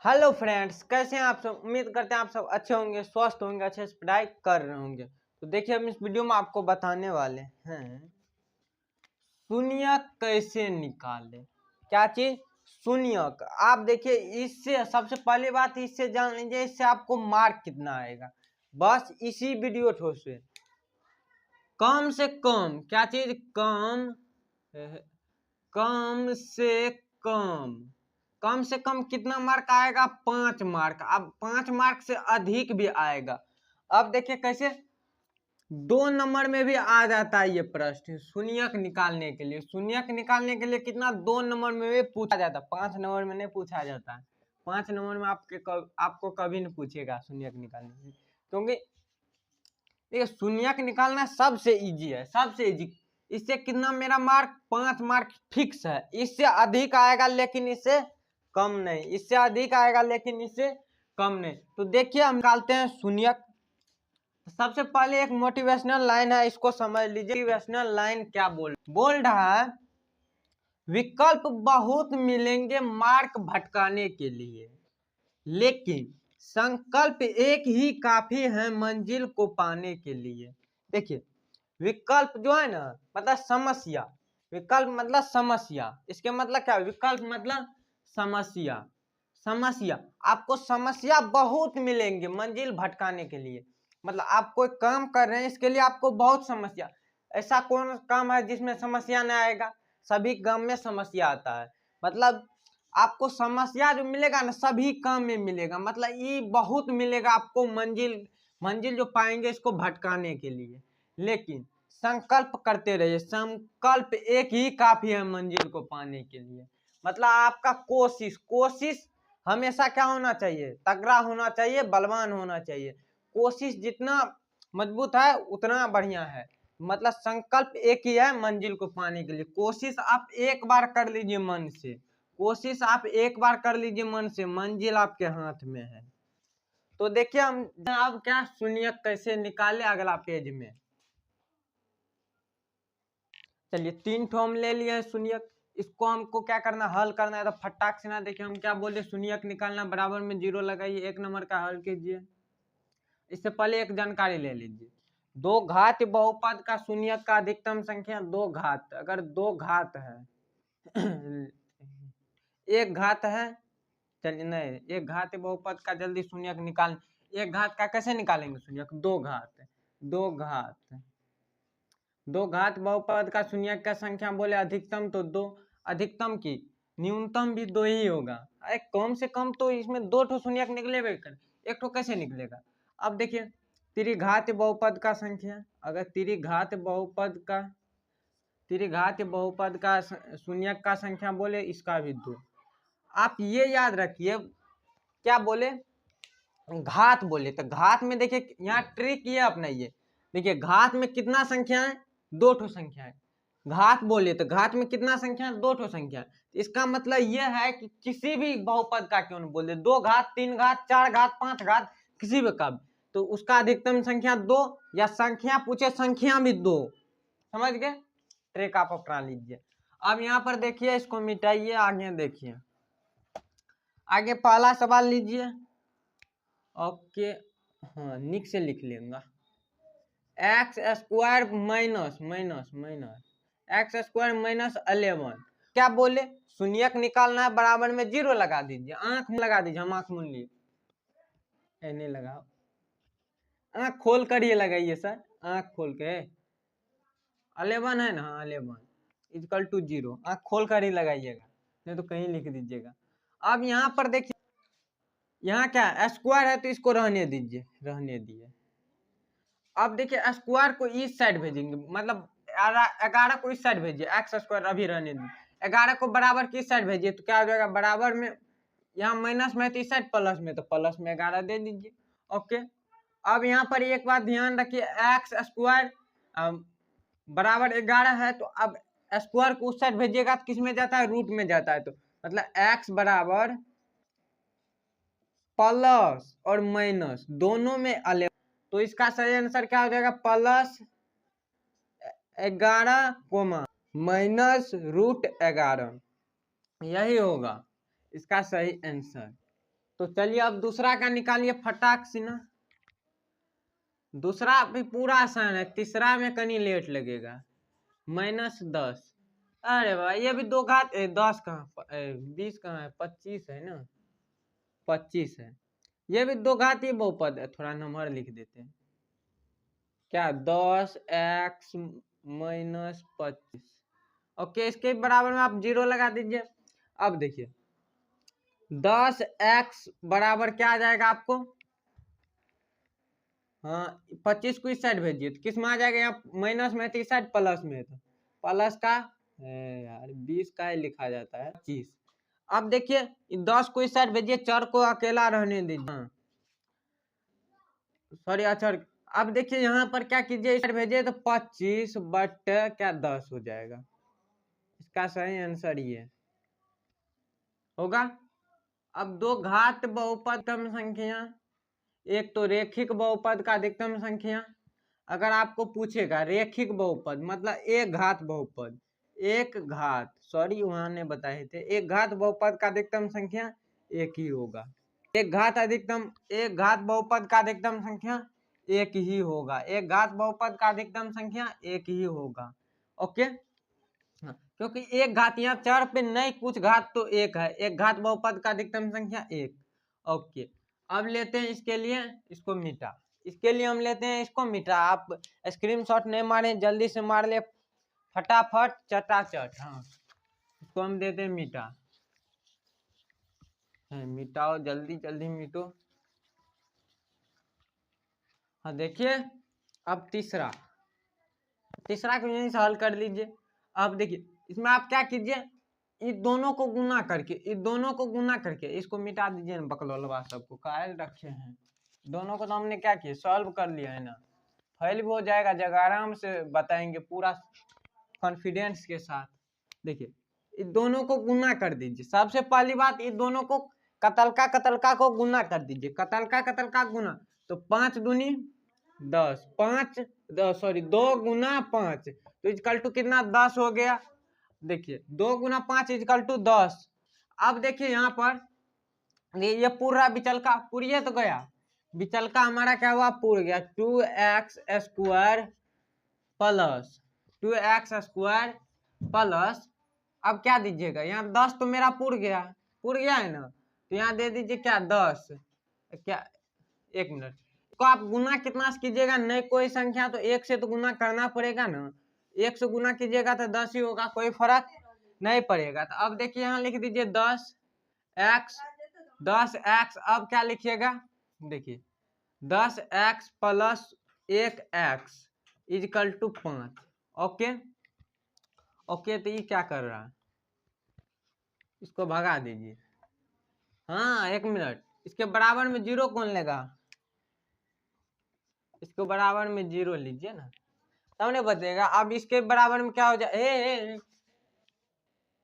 Hello friends, कैसे हैं आप सब। उम्मीद करते हैं आप सब अच्छे होंगे, स्वस्थ होंगे, अच्छे से पढ़ाई कर रहे होंगे। तो देखिए, हम इस वीडियो में आपको बताने वाले हैं शून्यक कैसे निकालें। क्या चीज? शून्यक। आप देखिए, इससे सबसे पहली बात इससे जान लीजिए इससे आपको मार्क कितना आएगा। बस इसी वीडियो से कम से कम क्या चीज, कम कम से कम कितना मार्क आएगा? 5 मार्क। अब 5 मार्क से अधिक भी आएगा। अब देखिए कैसे 2 नंबर में भी आ जाता है ये प्रश्न। शून्यक निकालने के लिए कितना 2 नंबर में भी पूछा जाता है, 5 नंबर में नहीं पूछा जाता है। 5 नंबर में आपको कभी नहीं पूछेगा शून्यक निकालने के लिए, क्योंकि ये शून्यक निकालना सबसे इजी है, सबसे इजी। इससे कितना मेरा मार्क? 5 मार्क फिक्स है। इससे अधिक आएगा लेकिन इससे कम नहीं, इससे अधिक आएगा लेकिन इससे कम नहीं। तो देखिए, हम निकालते हैं शून्यक। सबसे पहले एक मोटिवेशनल लाइन है, इसको समझ लीजिए। मोटिवेशनल लाइन क्या बोल रहा है? विकल्प बहुत मिलेंगे मार्क भटकाने के लिए, लेकिन संकल्प एक ही काफी है मंजिल को पाने के लिए। देखिए, विकल्प जो है ना, मतलब समस्या। विकल्प मतलब समस्या। इसके मतलब क्या? विकल्प मतलब समस्या। समस्या, आपको समस्या बहुत मिलेंगे मंजिल भटकाने के लिए। मतलब आप कोई काम कर रहे हैं, इसके लिए आपको बहुत समस्या। ऐसा कौन काम है जिसमें समस्या नहीं आएगा? सभी काम में समस्या आता है। मतलब आपको समस्या जो मिलेगा ना, सभी काम में मिलेगा। मतलब ये बहुत मिलेगा आपको मंजिल जो पाएंगे इसको भटकाने के लिए। लेकिन संकल्प करते रहिए, संकल्प एक ही काफी है मंजिल को पाने के लिए। मतलब आपका कोशिश हमेशा क्या होना चाहिए? तगड़ा होना चाहिए, बलवान होना चाहिए। कोशिश जितना मजबूत है उतना बढ़िया है। मतलब संकल्प एक ही है मंजिल को पाने के लिए। कोशिश आप एक बार कर लीजिए मन से, कोशिश आप एक बार कर लीजिए मन से, मंजिल आपके हाथ में है। तो देखिए, हम अब क्या शून्यक कैसे निकाले अगला पेज में। चलिए, 3 ठो हम ले लिए शून्यक। इसको हमको क्या करना? हल करना है। तो फटाक से ना देखिए हम क्या बोले, शून्यक निकालना, बराबर में 0 लगाइए, 1 नंबर का हल कीजिए। इससे पहले एक जानकारी ले लीजिए। 2 घात बहुपद का शून्यक का अधिकतम संख्या 2 घात। अगर 2 घात है 1 घात है, चलिए नहीं, 1 घात बहुपद का जल्दी शून्यक निकाल। 1 घात का कैसे निकालेंगे शून्यक? 2 घात। 2 घात बहुपद का शून्यक का संख्या बोले अधिकतम तो 2। अधिकतम की न्यूनतम भी 2 ही होगा। अरे कम से कम तो इसमें 2 ठो शून्यक निकलेगा, एक ठो कैसे निकलेगा? अब देखिए, त्रिघात बहुपद का संख्या, अगर त्रिघात बहुपद का शून्यक का संख्या बोले, इसका भी 2। आप ये याद रखिए, क्या बोले? घात बोले। तो घात में देखिए, यहाँ ट्रिक ये अपनाइए। देखिए, घात में कितना संख्या है? 2 ठो संख्या है। घात बोले तो घात में कितना संख्या है? 2 ठो संख्या है। इसका मतलब यह है कि किसी भी बहुपद का क्यों नहीं बोले, 2 घात, 3 घात, 4 घात, 5 घात, किसी भी का, तो उसका अधिकतम संख्या 2, या संख्या पूछे संख्या भी 2। समझ गए? ट्रिक आप अपना लीजिए। अब यहाँ पर देखिए, इसको मिटाइए, आगे देखिए। आगे पहला सवाल लीजिए। ओके, हाँ, निक से लिख लेंगे। X square minus x square minus 11। क्या बोले? शून्यक निकालना है, बराबर में 0 लगा दीजिए। आंख में लगा दीजिए, हम आंख मूंद लिए, नहीं लगाओ, आंख खोल कर ये लगाइए सर, आंख खोल के। 11 है ना, 11 इक्वल टू 0, आंख खोल कर ही लगाइएगा, नहीं तो कहीं लिख दीजिएगा। अब यहाँ पर देखिए, यहाँ क्या स्क्वायर है तो इसको रहने दीजिए, रहने दिए। अब देखिए, स्क्वायर को इस साइड भेजेंगे, मतलब 11 को इस साइड भेजिए, एक्स स्क्वायर अभी रहने दीजिए। 11 को बराबर किस साइड भेजिए, तो क्या हो जाएगा? बराबर में, यहाँ माइनस में है तो इस साइड प्लस में, तो प्लस में 11 दे दीजिए। ओके, अब यहाँ पर एक बात ध्यान रखिए, एक्स स्क्वायर बराबर 11 है, तो अब स्क्वायर को उस साइड भेजिएगा तो किस में जाता है? रूट में जाता है। तो मतलब एक्स बराबर प्लस और माइनस दोनों में 11, तो इसका सही आंसर क्या हो जाएगा? प्लस 11 कोमा माइनस रूट 11, यही होगा इसका सही आंसर। तो चलिए अब दूसरा का निकालिए फटाक से ना। दूसरा भी पूरा आसान है, तीसरा में कहीं लेट लगेगा। -10। अरे भाई ये भी दो घात 10 कहाँ 20 कहाँ है, 25 है ना, 25 है। ये भी दो घातीय बहुपद है, थोड़ा नंबर लिख देते हैं। क्या 10x - 25। ओके, इसके बराबर में आप 0 लगा दीजिए। अब देखिए 10x बराबर क्या आ जाएगा आपको, हाँ 25 को इस साइड भेजिए तो किस में आ जाएगा, यहाँ माइनस में है तो इस साइड प्लस में है, तो प्लस का यार 20 का ही लिखा जाता है 25। अब देखिए 10 को इस साइड भेजिए, 4 को अकेला रहने दीजिए, हाँ सॉरी अच्छा। अब देखिए यहाँ पर क्या कीजिए, इस साइड भेजिए तो 25 बट क्या 10 हो जाएगा। इसका सही आंसर ये होगा। अब दो घात बहुपद कम संख्या, एक तो रेखिक बहुपद का अधिकतम संख्या। अगर आपको पूछेगा रेखिक बहुपद मतलब एक घात बहुपद, एक घात सॉरी वहां ने बताए थे, एक घात बहुपद का अधिकतम संख्या एक ही होगा। एक घात बहुपद का अधिकतम संख्या एक ही होगा। एक घात बहुपद का अधिकतम संख्या एक ही होगा। ओके, क्योंकि एक घात यहाँ चार पे नहीं, कुछ घात तो एक है। एक घात बहुपद का अधिकतम संख्या एक। ओके, अब लेते हैं इसके लिए इसको मिटा। इसके लिए हम लेते हैं इसको मिटा। आप स्क्रीनशॉट नहीं मारे, जल्दी से मार ले फटाफट चटाचट। हाँ, इसको हम देते हैं मिटा। मिटाओ जल्दी जल्दी मिटो। हाँ देखिए अब तीसरा को यहीं से हल कर लीजिए। अब देखिए इसमें आप क्या कीजिए, इस दोनों को गुना करके इसको मिटा दीजिए ना। बकलौलवा सबको कायल रखे हैं। दोनों को तो हमने क्या किया, सॉल्व कर लिया है ना। फैल भी हो जाएगा, जगह आराम से बताएंगे पूरा कॉन्फिडेंस के साथ। देखिए इस दोनों को गुना कर दीजिए। सबसे पहली बात, इस दोनों को कतलका को गुना कर दीजिए। कतलका गुना तो 5 दूनी 10, 2 गुना 5 तो इजकल टू कितना 10 हो गया। देखिए 2 गुना 5 इजकल टू 10। अब देखिए यहाँ पर ये पूरा विचलका पूरी तो गया, विचलका हमारा क्या हुआ, पूर गया। 2x स्क्वायर प्लस अब क्या दीजिएगा, यहाँ 10 तो मेरा पूर गया है ना, तो यहाँ दे दीजिए क्या 10 क्या, एक मिनट को आप गुना कितना से कीजिएगा, नहीं कोई संख्या तो एक से तो गुना करना पड़ेगा ना। एक से गुना कीजिएगा तो 10 ही होगा, कोई फर्क नहीं पड़ेगा। तो अब देखिए यहाँ लिख दीजिए 10x। अब क्या लिखिएगा, देखिए 10x plus 1x is equal to 5। Okay, तो ये क्या कर रहा है, इसको भगा दीजिए। हाँ एक मिनट, इसके बराबर में 0 कौन लेगा, इसको बराबर में 0 लीजिए ना, तब नहीं बचेगा। अब इसके बराबर में क्या हो जाए,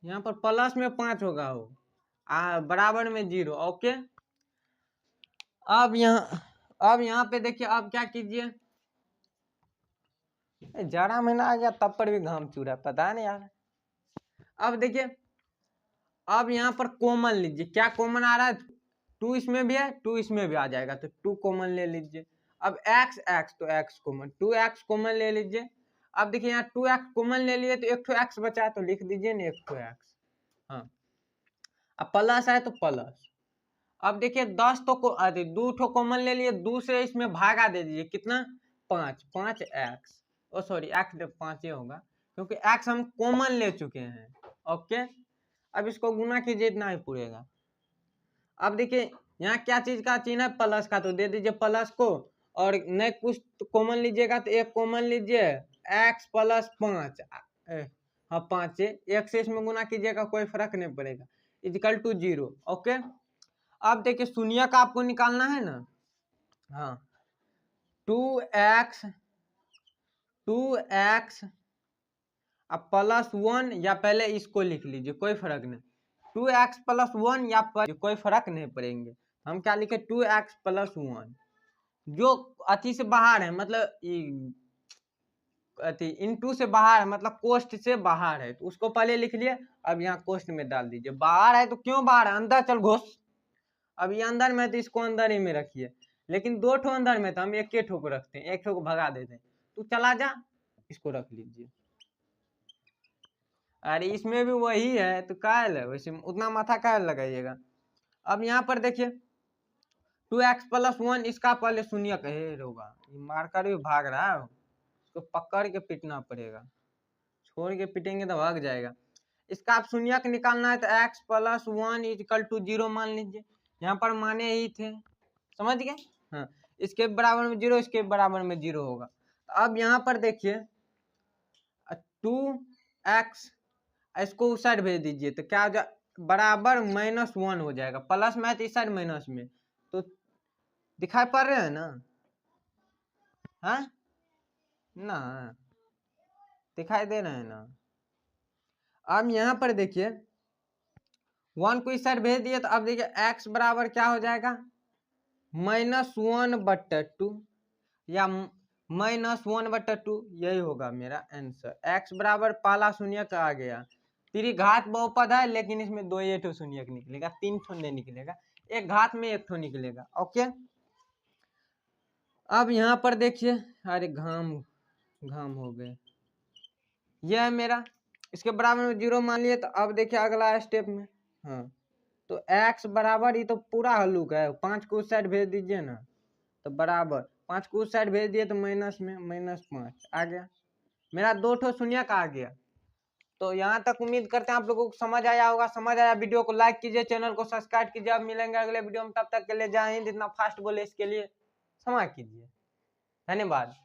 यहाँ पर प्लस में 5 होगा वो, बराबर में 0। ओके, अब यहाँ पे देखिए, अब क्या कीजिए, जाड़ा महीना आ गया तब पर भी घाम चूड़ा, पता नहीं यार। अब देखिए, अब यहाँ पर कॉमन लीजिए, क्या कॉमन आ रहा है, 2 इसमें भी है 2 इसमें भी आ जाएगा, तो 2 कॉमन ले लीजिए। अब x तो x कॉमन, 2x कॉमन ले लीजिए। अब देखिए यहाँ 2x कॉमन ले लिए तो एक ठो x बचा, तो लिख दीजिए ना एक ठो x। हाँ, अब प्लस है तो प्लस। अब देखिए 10 तो 2 ठो कॉमन ले लिए, 2 से इसमें भागा दे दीजिए, कितना 5x, ओ सॉरी x 5 ही होगा क्योंकि x हम कॉमन ले चुके हैं। ओके, अब इसको गुना कीजिए, इतना ही पूरेगा। अब देखिए यहाँ क्या चीज का चिन्ह है, प्लस का, तो दे दीजिए प्लस को, और नहीं कुछ तो कॉमन लीजिएगा तो एक कॉमन लीजिए, x प्लस 5, हाँ 5 एक से इसमें गुना कीजिएगा, कोई फर्क नहीं पड़ेगा, इजकल टू 0। ओके, अब देखिए शून्य का आपको निकालना है ना। हाँ 2x अब प्लस 1 या पहले इसको लिख लीजिए, कोई फर्क नहीं। 2x प्लस 1 या कोई फर्क नहीं पड़ेंगे। हम क्या लिखे 2x प्लस 1, जो अति से बाहर है, मतलब अति इनटू से बाहर है, मतलब कोष्ठ से बाहर है, तो उसको पहले लिख लिए। अब यहाँ कोष्ठ में डाल दीजिए, बाहर है तो क्यों बाहर है, अंदर चल घुस, अब ये अंदर में तो इसको अंदर ही में रखिए, लेकिन दो ठो अंदर में तो हम एक ठो को रखते हैं, एक ठो को भगा देते हैं। तू चला जा, इसको रख लीजिए। अरे इसमें भी वही है तो कायल है, वैसे उतना माथा कायल लगाइएगा। अब यहाँ पर देखिए 2x+1 इसका पहले शून्य कहे होगा, ये मार्कर भी भाग रहा है, इसको पकड़ के पीटना पड़ेगा, छोड़ के पीटेंगे तो भाग जाएगा। इसका आप शून्यक निकालना है तो x+1 = 0 मान लीजिए, यहाँ पर माने ही थे, समझ गए। हाँ, इसके बराबर में 0, इसके बराबर में 0 होगा। तो अब यहाँ पर देखिए 2x, इसको उस साइड भेज दीजिए तो क्या हो जाए, बराबर -1 हो जाएगा। प्लस में है तो इस साइड माइनस में, तो दिखाई पड़ रहे हैं ना, हाँ ना, दिखाई दे रहे हैं ना। अब यहाँ पर देखिए 1 को इस साइड भेज दिए तो अब देखिए x बराबर क्या हो जाएगा, -1/2 या -1/2, यही होगा मेरा आंसर। x बराबर पहला शून्यक आ गया, तेरी घात बहुपद है लेकिन इसमें 2 ही ठो शून्यक निकलेगा, 3 ठो नहीं निकलेगा, एक घात में 1 ठो निकलेगा। ओके, अब यहाँ पर देखिए, अरे घाम हो गए, यह है मेरा, इसके बराबर में 0 मान लिए। तो अब देखिए अगला स्टेप में, हाँ तो x बराबर, ये तो पूरा हल्लुक है, 5 को उस साइड भेज दीजिए ना, तो बराबर 5 को उस साइड भेज दिए तो माइनस में -5 आ गया, मेरा 2 ठो शून्यक आ गया। तो यहाँ तक उम्मीद करते हैं आप लोगों को समझ आया होगा। समझ आया, वीडियो को लाइक कीजिए, चैनल को सब्सक्राइब कीजिए। अब मिलेंगे अगले वीडियो में, तब तक के लिए जय हिंद। इतना फास्ट बोले इसके लिए क्षमा कीजिए, धन्यवाद।